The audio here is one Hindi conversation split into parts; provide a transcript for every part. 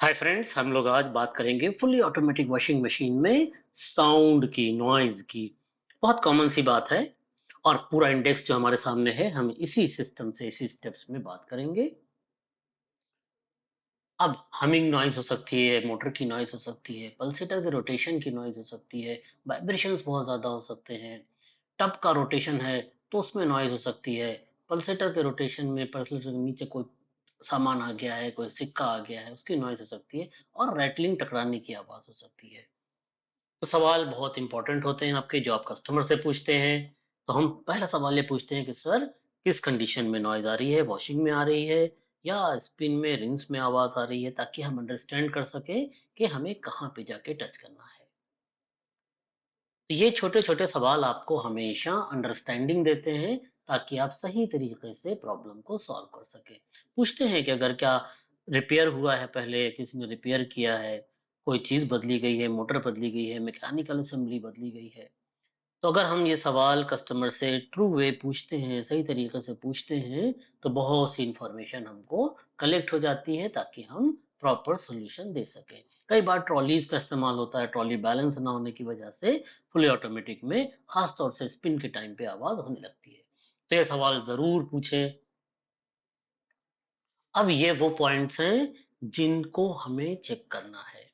हाय फ्रेंड्स, हम लोग आज बात करेंगे फुली ऑटोमेटिक वॉशिंग मशीन में साउंड की, नॉइज की। बहुत कॉमन सी बात है और पूरा इंडेक्स जो हमारे सामने है, हम इसी सिस्टम से इसी स्टेप्स में बात करेंगे। अब हमिंग नॉइज हो सकती है, मोटर की नॉइज हो सकती है, पल्सेटर के रोटेशन की नॉइज हो सकती है, वाइब्रेशंस बहुत ज्यादा हो सकते हैं। टब का रोटेशन है तो उसमें नॉइज हो सकती है। पल्सेटर के रोटेशन में पल्सेटर के नीचे कोई सामान आ गया है, कोई सिक्का आ गया है, उसकी नॉइज हो सकती है। और रैटलिंग, टकराने की आवाज हो सकती है। तो सवाल बहुत इंपॉर्टेंट होते हैं आपके, जो आप कस्टमर से पूछते हैं। तो हम पहला सवाल ये पूछते हैं कि सर, किस कंडीशन में नॉइज आ रही है? वॉशिंग में आ रही है या स्पिन में, रिंस में आवाज आ रही है, ताकि हम अंडरस्टैंड कर सके कि हमें कहाँ पे जाके टच करना है। तो ये छोटे छोटे सवाल आपको हमेशा अंडरस्टैंडिंग देते हैं, ताकि आप सही तरीके से प्रॉब्लम को सॉल्व कर सके। पूछते हैं कि अगर क्या रिपेयर हुआ है, पहले किसी ने रिपेयर किया है, कोई चीज बदली गई है, मोटर बदली गई है, मैकेनिकल असेंबली बदली गई है। तो अगर हम ये सवाल कस्टमर से ट्रू वे पूछते हैं, सही तरीके से पूछते हैं, तो बहुत सी इंफॉर्मेशन हमको कलेक्ट हो जाती है, ताकि हम प्रॉपर सॉल्यूशन दे सकें। कई बार ट्रॉलीज का इस्तेमाल होता है, ट्रॉली बैलेंस ना होने की वजह से फुली ऑटोमेटिक में खास तौर से स्पिन के टाइम पे आवाज होने लगती है। तो ये सवाल जरूर पूछें। अब ये वो पॉइंट्स हैं जिनको हमें चेक करना है।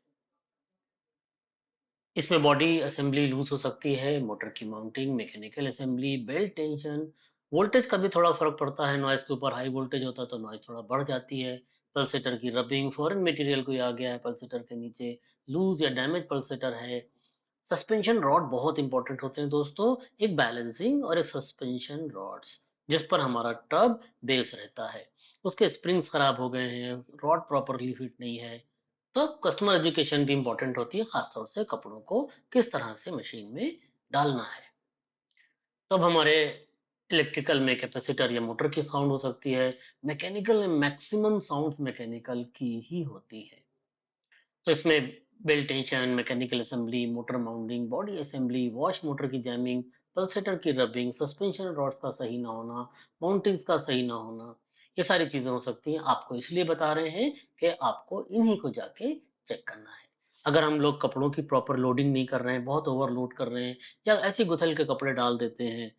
इसमें बॉडी असेंबली लूज हो सकती है, मोटर की mounting, mechanical assembly, belt tension, voltage का भी थोड़ा फर्क पड़ता है। नॉइज के ऊपर हाई वोल्टेज होता है तो नॉइज थोड़ा बढ़ जाती है। पल्सेटर की रबिंग, फॉरेन मटेरियल कोई आ गया है पल्सेटर के नीचे, लूज या डैमेज पल्सेटर है। सस्पेंशन रॉड बहुत इंपॉर्टेंट होते हैं दोस्तों। एक बैलेंसिंग और एक सस्पेंशन रॉड्स, जिस पर हमारा टब बेस रहता है, उसके स्प्रिंग्स खराब हो गए हैं, रॉड प्रॉपरली फिट नहीं है। तो कस्टमर एजुकेशन भी इंपॉर्टेंट होती है, खासतौर से कपड़ों को किस तरह से मशीन में डालना है। तब हमारे इलेक्ट्रिकल में कैपेसिटर या मोटर की साउंड हो सकती है। मैकेनिकल में मैक्सिमम साउंड्स मैकेनिकल की ही होती है। तो इसमें belt tension, mechanical assembly, motor mounting, body assembly, wash motor की जैमिंग, पल्सेटर की रबिंग, सस्पेंशन रॉड्स का सही ना होना, माउंटिंग्स का सही ना होना, ये सारी चीजें हो सकती हैं। आपको इसलिए बता रहे हैं कि आपको इन्हीं को जाके चेक करना है। अगर हम लोग कपड़ों की प्रॉपर लोडिंग नहीं कर रहे हैं, बहुत ओवरलोड कर रहे हैं, या ऐसे गुथल के कपड़े डाल देते हैं,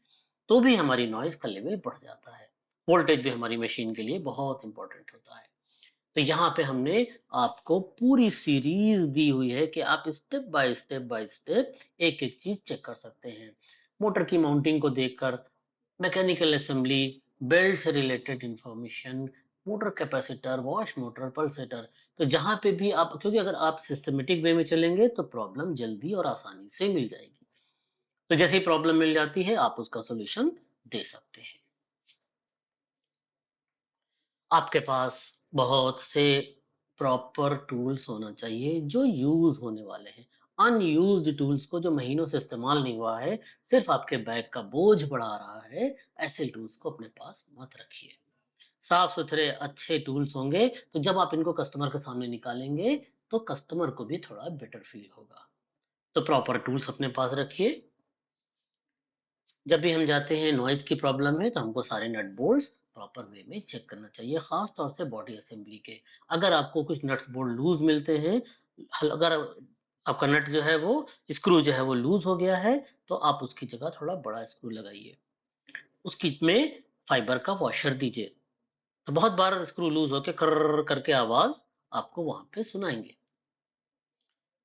तो भी हमारी नॉइज का लेवल बढ़ जाता है। वोल्टेज भी हमारी मशीन के लिए बहुत इंपॉर्टेंट होता है। तो यहाँ पे हमने आपको पूरी सीरीज दी हुई है कि आप स्टेप बाय स्टेप एक एक चीज चेक कर सकते हैं। मोटर की माउंटिंग को देखकर, मैकेनिकल असेंबली, बेल्ट से related information, motor capacitor, wash motor, pulsator. तो जहां पे भी आप, क्योंकि अगर आप सिस्टमेटिक वे में चलेंगे तो प्रॉब्लम जल्दी और आसानी से मिल जाएगी। तो जैसे ही प्रॉब्लम मिल जाती है, आप उसका सोल्यूशन दे सकते हैं। आपके पास बहुत से प्रॉपर टूल्स होना चाहिए जो यूज होने वाले हैं। अनयूज्ड टूल्स को, जो महीनों से इस्तेमाल नहीं हुआ है, सिर्फ आपके बैग का बोझ बढ़ा रहा है, ऐसे टूल्स को अपने पास मत रखिए। साफ सुथरे अच्छे टूल्स होंगे तो जब आप इनको कस्टमर के सामने निकालेंगे, तो कस्टमर को भी थोड़ा बेटर फील होगा। तो प्रॉपर टूल्स अपने पास रखिए। जब भी हम जाते हैं, नॉइज़ की प्रॉब्लम है, तो हमको सारे नट बोल्ट्स प्रॉपर वे में चेक करना चाहिए, खास तौर से बॉडी असेंबली के। अगर आपको कुछ नट्स बोल्ट लूज मिलते हैं, अगर आपका नट जो है वो, स्क्रू जो है वो लूज हो गया है, तो आप उसकी जगह थोड़ा बड़ा स्क्रू लगाइए। उसकी में फाइबर का वॉशर दीजिए। तो बहुत बार स्क्रू लूज होके कर करके आवाज आपको वहां पे सुनाएंगे।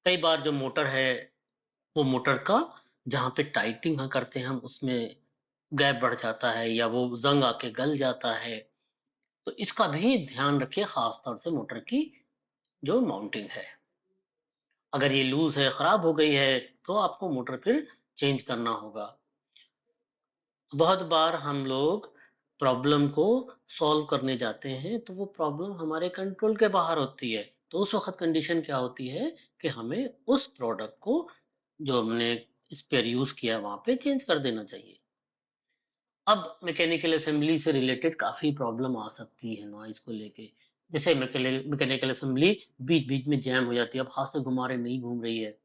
कई बार जो मोटर है, वो मोटर का जहाँ पे टाइटिंग हम करते हैं, हम उसमें गैप बढ़ जाता है या वो ज़ंग आके गल जाता है। तो इसका भी ध्यान रखिए, ख़ास तौर से मोटर की जो माउंटिंग है। अगर ये लूज़ है, ख़राब हो गई है, तो आपको मोटर फिर चेंज करना होगा। बहुत बार हम लोग प्रॉब्लम को सॉल्व करने जाते हैं, तो वो प्रॉब्लम हमारे कंट्रोल के बाहर होती है। तो उस वक़्त कंडीशन क्या होती है कि हमें उस प्रोडक्ट को, जो हमने स्पेयर यूज़ किया है, वहाँ पे चेंज कर देना चाहिए। अब मैकेनिकल असेंबली से रिलेटेड काफ़ी प्रॉब्लम आ सकती है नॉइज़ को लेके। जैसे मैकेनिकल असेंबली बीच-बीच में जैम हो जाती है, अब हाथ से घुमा रहे नहीं घूम रही है।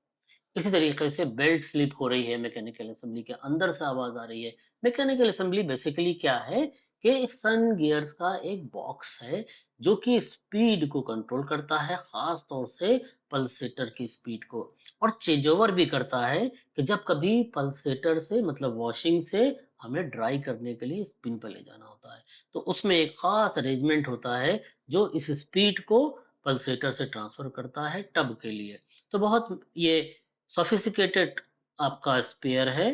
इसी तरीके से बेल्ट स्लिप हो रही है, मैकेनिकल असेंबली के अंदर से आवाज आ रही है। मैकेनिकल असेंबली बेसिकली क्या है कि सन गियर्स का एक बॉक्स है जो कि स्पीड को कंट्रोल करता है, खास तौर से पल्सेटर की स्पीड को, और चेंज ओवर भी करता है कि जब कभी पल्सेटर से मतलब वॉशिंग से हमें ड्राई करने के लिए स्पिन पे ले जाना होता है, तो उसमें एक खास अरेंजमेंट होता है जो इस स्पीड को पल्सेटर से ट्रांसफर करता है टब के लिए। तो बहुत ये सोफिस्टिकेटेड आपका स्पेयर है,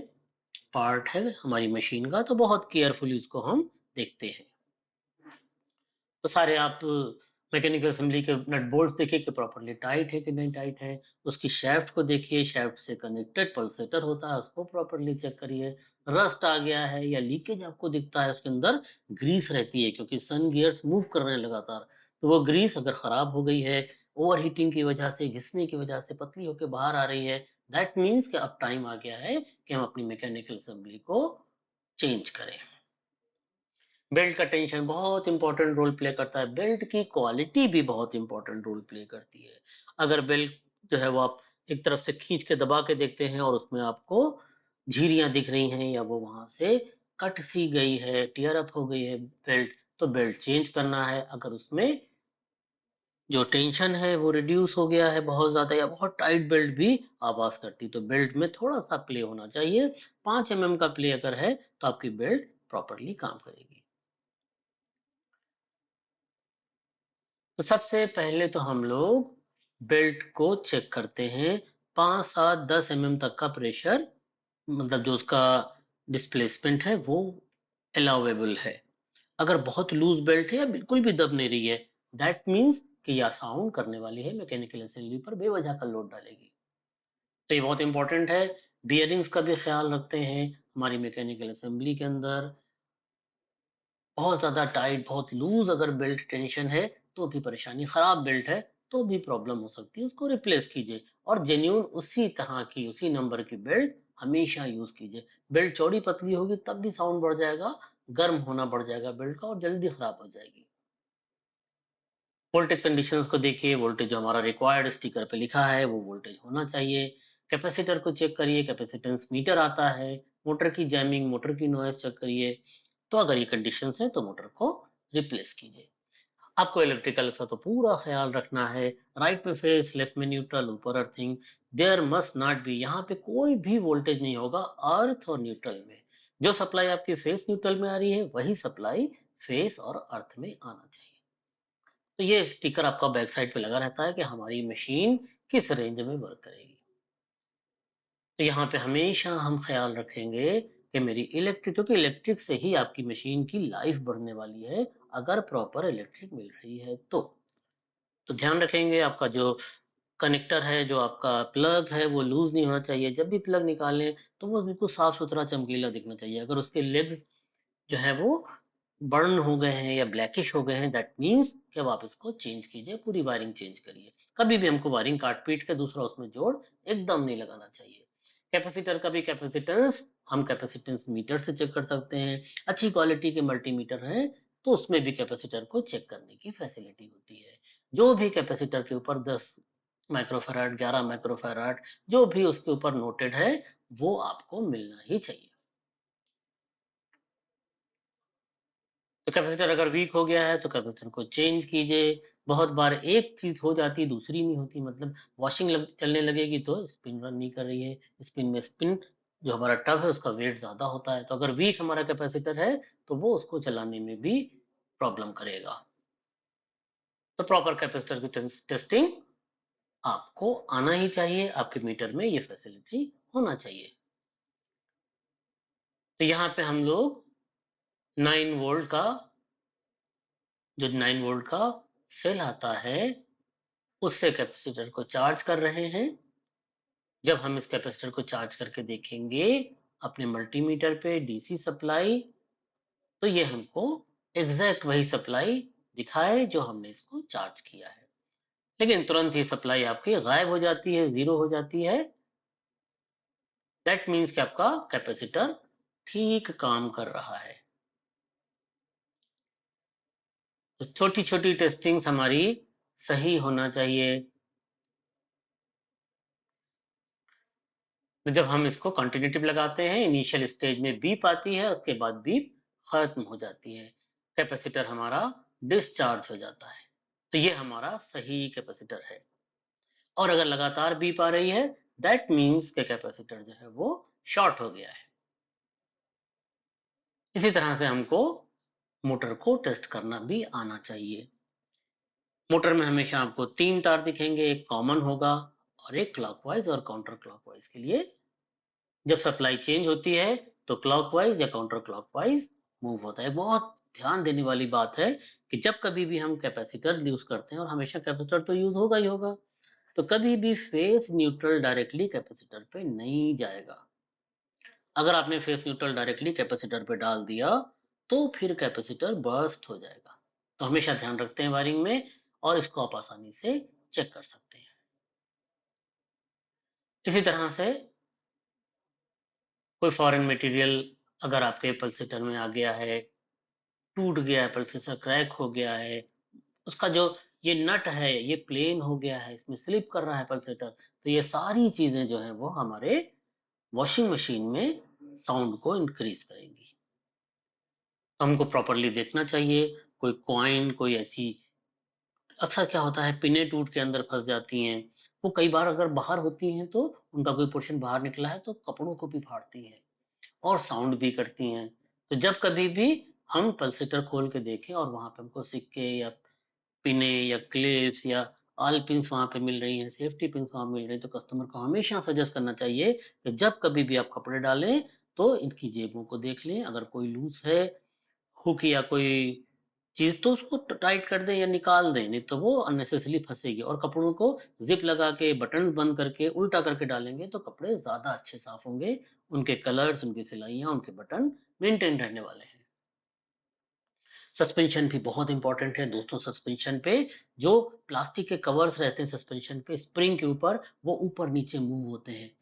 पार्ट है हमारी मशीन का, तो बहुत केयरफुली उसको हम देखते हैं। तो सारे आप मैकेनिकल असेंबली के नट बोल्ट देखिए कि प्रॉपर्ली टाइट है कि नहीं टाइट है। उसकी शैफ्ट को देखिए, शैफ्ट से कनेक्टेड पल्सेटर होता है, उसको प्रॉपर्ली चेक करिए। रस्ट आ गया है या लीकेज आपको दिखता है, उसके अंदर ग्रीस रहती है क्योंकि सन गियर्स मूव कर रहे हैं लगातार, तो वो ग्रीस अगर खराब हो गई है, ओवर हीटिंग की वजह से, घिसने की वजह से पतली होकर बाहर आ रही है, दैट मीन्स कि अब टाइम आ गया है कि हम अपनी मैकेनिकल असेंबली को चेंज करें। बेल्ट का टेंशन बहुत इंपॉर्टेंट रोल प्ले करता है, बेल्ट की क्वालिटी भी बहुत इंपॉर्टेंट रोल प्ले करती है। अगर बेल्ट जो है वो आप एक तरफ से खींच के दबा के देखते हैं और उसमें आपको झिरियां दिख रही हैं या वो वहां से कट सी गई है, टियर अप हो गई है बेल्ट, तो बेल्ट चेंज करना है। अगर उसमें जो टेंशन है वो रिड्यूस हो गया है बहुत ज्यादा या बहुत टाइट बेल्ट भी आवाज करती, तो बेल्ट में थोड़ा सा प्ले होना चाहिए। 5 mm का प्ले अगर है तो आपकी बेल्ट प्रॉपरली काम करेगी। तो सबसे पहले तो हम लोग बेल्ट को चेक करते हैं। 5, 7, 10 mm तक का प्रेशर, मतलब जो उसका डिस्प्लेसमेंट है वो अलाउेबल है। अगर बहुत लूज बेल्ट है या बिल्कुल भी दब नहीं रही है, दैट मीन्स कि यह साउंड करने वाली है, मैकेनिकल असेंबली पर बेवजह का लोड डालेगी। तो ये बहुत इंपॉर्टेंट है। बियरिंग्स का भी ख्याल रखते हैं। हमारी मैकेनिकल असेंबली के अंदर बहुत ज़्यादा टाइट, बहुत लूज़ अगर बेल्ट टेंशन है, तो भी परेशानी, खराब बेल्ट है, तो भी प्रॉब्लम हो सकती है, उसको रिप्लेस कीजिए। और जेन्युइन उसी तरह की, उसी नंबर की बेल्ट हमेशा यूज़ कीजिए। बेल्ट चौड़ी पतली होगी तब भी साउंड बढ़ जाएगा, गर्म होना बढ़ जाएगा बेल्ट का और जल्दी खराब हो जाएगी। वोल्टेज कंडीशंस को देखिए, वोल्टेज जो हमारा रिक्वायर्ड स्टिकर पे लिखा है वो वोल्टेज होना चाहिए। कैपेसिटर को चेक करिए, कैपेसिटेंस मीटर आता है। मोटर की जैमिंग, मोटर की नॉइज चेक करिए। तो अगर ये कंडीशंस है तो मोटर को रिप्लेस कीजिए। आपको इलेक्ट्रिकल का तो पूरा ख्याल रखना है। राइट में फेस, लेफ्ट में न्यूट्रल, ऊपर earthing. There must not be, यहाँ पे कोई भी वोल्टेज नहीं होगा अर्थ और न्यूट्रल में। जो सप्लाई आपकी फेस न्यूट्रल में आ रही है वही सप्लाई फेस और अर्थ में आना चाहिए। तो ये स्टिकर आपका बैक साइड पे लगा रहता है कि हमारी मशीन किस रेंज में वर्क करेगी। तो यहाँ पे हमेशा हम ख्याल रखेंगे कि मेरी इलेक्ट्रिक, क्योंकि इलेक्ट्रिक से ही आपकी मशीन की लाइफ बढ़ने वाली है अगर प्रॉपर इलेक्ट्रिक मिल रही है तो ध्यान रखेंगे आपका जो कनेक्टर है, जो आपका प्लग है वो लूज नहीं होना चाहिए। जब भी प्लग निकालें तो वो बिल्कुल साफ सुथरा चमकीला दिखना चाहिए। अगर उसके लेग्स जो है वो बर्न हो गए हैं या ब्लैकिश हो गए हैं, दैट मीन्स कि अब आप इसको चेंज कीजिए, पूरी वायरिंग चेंज करिए। कभी भी हमको वायरिंग काट पीट के दूसरा उसमें जोड़ एकदम नहीं लगाना चाहिए। कैपेसिटर का भी कैपेसिटेंस हम कैपेसिटेंस मीटर से चेक कर सकते हैं। अच्छी क्वालिटी के मल्टीमीटर हैं तो उसमें भी कैपेसिटर को चेक करने की फैसिलिटी होती है। जो भी कैपेसिटर के ऊपर 10 माइक्रोफैराड, 11 माइक्रोफैराड, जो भी उसके ऊपर नोटेड है वो आपको मिलना ही चाहिए। तो कैपेसिटर अगर वीक हो गया है तो कैपेसिटर को चेंज कीजिए। बहुत बार एक चीज हो जाती है दूसरी नहीं होती, मतलब वॉशिंग चलने लगेगी तो स्पिन रन नहीं कर रही है। स्पिन में स्पिन जो हमारा टब है उसका वेट ज्यादा होता है, तो अगर वीक हमारा कैपेसिटर है तो वो उसको चलाने में भी प्रॉब्लम करेगा। तो प्रॉपर कैपेसिटर की टेस्टिंग आपको आना ही चाहिए, आपके मीटर में ये फैसिलिटी होना चाहिए। तो यहाँ पे हम लोग 9 वोल्ट का, जो 9 वोल्ट का सेल आता है उससे कैपेसिटर को चार्ज कर रहे हैं। जब हम इस कैपेसिटर को चार्ज करके देखेंगे अपने मल्टीमीटर पे डीसी सप्लाई, तो ये हमको एग्जैक्ट वही सप्लाई दिखाए जो हमने इसको चार्ज किया है। लेकिन तुरंत ही सप्लाई आपकी गायब हो जाती है, जीरो हो जाती है। दैट मीन्स कि आपका कैपेसिटर ठीक काम कर रहा है। तो छोटी छोटी टेस्टिंग्स हमारी सही होना चाहिए। तो जब हम इसको कंटिन्यूटिव लगाते हैं, इनिशियल स्टेज में बीप आती है, उसके बाद बीप खत्म हो जाती है। कैपेसिटर हमारा डिस्चार्ज हो जाता है। तो ये हमारा सही कैपेसिटर है। और अगर लगातार बीप आ रही है, दैट मीन्स के कैपेसिटर जो है वो शॉर्ट हो गया है। इसी तरह से हमको मोटर को टेस्ट करना भी आना चाहिए। मोटर में हमेशा आपको 3 तार दिखेंगे, एक कॉमन होगा और एक क्लॉकवाइज और काउंटर क्लॉकवाइज के लिए। जब सप्लाई चेंज होती है तो क्लॉकवाइज या काउंटर क्लॉकवाइज मूव होता है। बहुत ध्यान देने वाली बात है कि जब कभी भी हम कैपेसिटर यूज करते हैं, और हमेशा कैपेसिटर तो यूज होगा ही होगा, तो कभी भी फेस न्यूट्रल डायरेक्टली कैपेसिटर पे नहीं जाएगा। अगर आपने फेस न्यूट्रल डायरेक्टली कैपेसिटर पे डाल दिया तो फिर कैपेसिटर बर्स्ट हो जाएगा। तो हमेशा ध्यान रखते हैं वायरिंग में, और इसको आप आसानी से चेक कर सकते हैं। इसी तरह से कोई फॉरेन मटेरियल अगर आपके पल्सेटर में आ गया है, टूट गया है, पल्सेटर क्रैक हो गया है, उसका जो ये नट है ये प्लेन हो गया है, इसमें स्लिप कर रहा है पल्सेटर, तो ये सारी चीजें जो है वो हमारे वॉशिंग मशीन में साउंड को इंक्रीज करेंगी। तो हमको प्रॉपरली देखना चाहिए। कोई कॉइन, कोई ऐसी, अक्सर क्या होता है पिने टूट के अंदर फंस जाती हैं, वो कई बार अगर बाहर होती हैं तो उनका कोई पोर्शन बाहर निकला है तो कपड़ों को भी फाड़ती हैं और साउंड भी करती हैं। तो जब कभी भी हम पल्सेटर खोल के देखें और वहां पे हमको सिक्के या पिने या क्लिप्स या ऑल पिन्स वहां पे मिल रही हैं, सेफ्टी पिन्स वहां मिल रही हैं, तो कस्टमर को हमेशा सजेस्ट करना चाहिए कि जब कभी भी आप कपड़े डालें तो इनकी जेबों को देख लें। अगर कोई लूज है हुक या कोई चीज तो उसको टाइट कर दें या निकाल दें, नहीं तो वो अननेसेसरी फंसेगी। और कपड़ों को जिप लगा के बटन बंद करके उल्टा करके डालेंगे तो कपड़े ज्यादा अच्छे साफ होंगे, उनके कलर्स, उनकी सिलाइयां, उनके बटन मेंटेन रहने वाले हैं। सस्पेंशन भी बहुत इंपॉर्टेंट है दोस्तों। सस्पेंशन पे जो प्लास्टिक के कवर्स रहते हैं सस्पेंशन पे स्प्रिंग के ऊपर, वो ऊपर नीचे मूव होते हैं।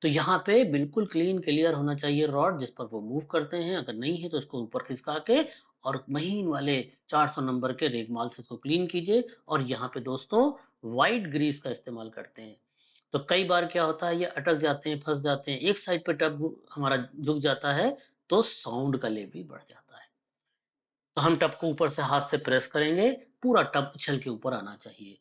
तो यहाँ पे बिल्कुल क्लीन क्लियर होना चाहिए रॉड जिस पर वो मूव करते हैं। अगर नहीं है तो इसको ऊपर खिसका के और महीन वाले 400 नंबर के रेगमाल से इसको क्लीन कीजिए। और यहाँ पे दोस्तों व्हाइट ग्रीस का इस्तेमाल करते हैं। तो कई बार क्या होता है ये अटक जाते हैं, फंस जाते हैं, एक साइड पे टब हमारा झुक जाता है तो साउंड का लेवल भी बढ़ जाता है। तो हम टब को ऊपर से हाथ से प्रेस करेंगे, पूरा टब उछल के ऊपर आना चाहिए।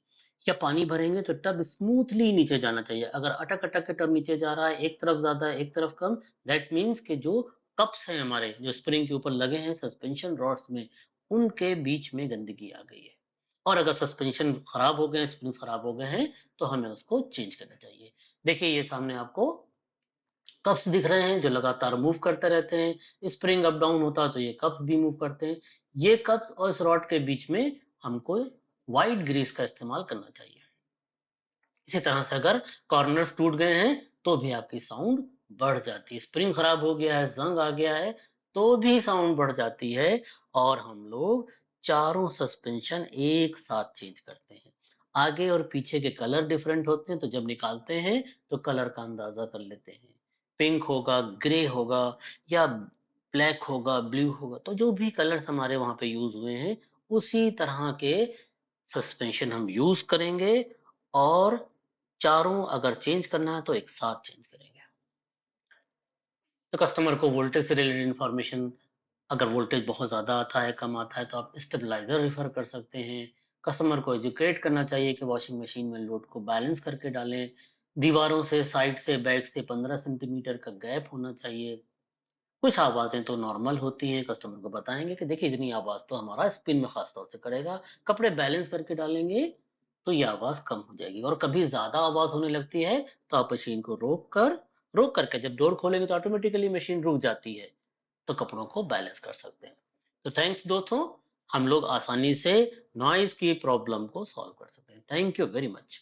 या पानी भरेंगे तो टब स्मूथली नीचे जाना चाहिए। अगर अटक अटक के टब नीचे जा रहा है, एक तरफ ज्यादा है एक तरफ कम, दैट मीन्स कि जो कप्स हैं हमारे जो स्प्रिंग के ऊपर लगे हैं सस्पेंशन रॉड्स में, उनके बीच में गंदगी आ गई है। और अगर सस्पेंशन खराब हो गए, स्प्रिंग खराब हो गए हैं, तो हमें उसको चेंज करना चाहिए। देखिए ये सामने आपको कप्स दिख रहे हैं जो लगातार मूव करते रहते हैं। स्प्रिंग अप डाउन होता है तो ये कप्स भी मूव करते हैं। ये कप्स और इस रॉड के बीच में हमको व्हाइट ग्रीस का इस्तेमाल करना चाहिए। इसी तरह से अगर कॉर्नर्स टूट गए हैं तो भी आपकी साउंड बढ़ जाती है। स्प्रिंग खराब हो गया है, जंग आ गया है, तो भी साउंड बढ़ जाती है। और हम लोग चारों सस्पेंशन एक साथ चेंज करते हैं। आगे और पीछे के कलर डिफरेंट होते हैं, तो जब निकालते हैं तो कलर का अंदाजा कर लेते हैं। पिंक होगा, ग्रे होगा, या ब्लैक होगा, ब्लू होगा, तो जो भी कलर्स हमारे वहां पे यूज हुए हैं उसी तरह के सस्पेंशन हम यूज करेंगे। और चारों अगर चेंज करना है तो एक साथ चेंज करेंगे। तो कस्टमर को वोल्टेज से रिलेटेड इंफॉर्मेशन, अगर वोल्टेज बहुत ज़्यादा आता है, कम आता है, तो आप स्टेबलाइजर रेफर कर सकते हैं। कस्टमर को एजुकेट करना चाहिए कि वॉशिंग मशीन में लोड को बैलेंस करके डालें। दीवारों से, साइड से, बैक से 15 सेंटीमीटर का गैप होना चाहिए। कुछ आवाज़ें तो नॉर्मल होती हैं, कस्टमर को बताएंगे कि देखिए इतनी आवाज़ तो हमारा स्पिन में खास तौर से करेगा, कपड़े बैलेंस करके डालेंगे तो ये आवाज़ कम हो जाएगी। और कभी ज़्यादा आवाज़ होने लगती है तो आप मशीन को रोक करके जब डोर खोलेंगे तो ऑटोमेटिकली मशीन रुक जाती है, तो कपड़ों को बैलेंस कर सकते हैं। तो थैंक्स दोस्तों, हम लोग आसानी से नॉइज़ की प्रॉब्लम को सॉल्व कर सकते हैं। Thank you very much.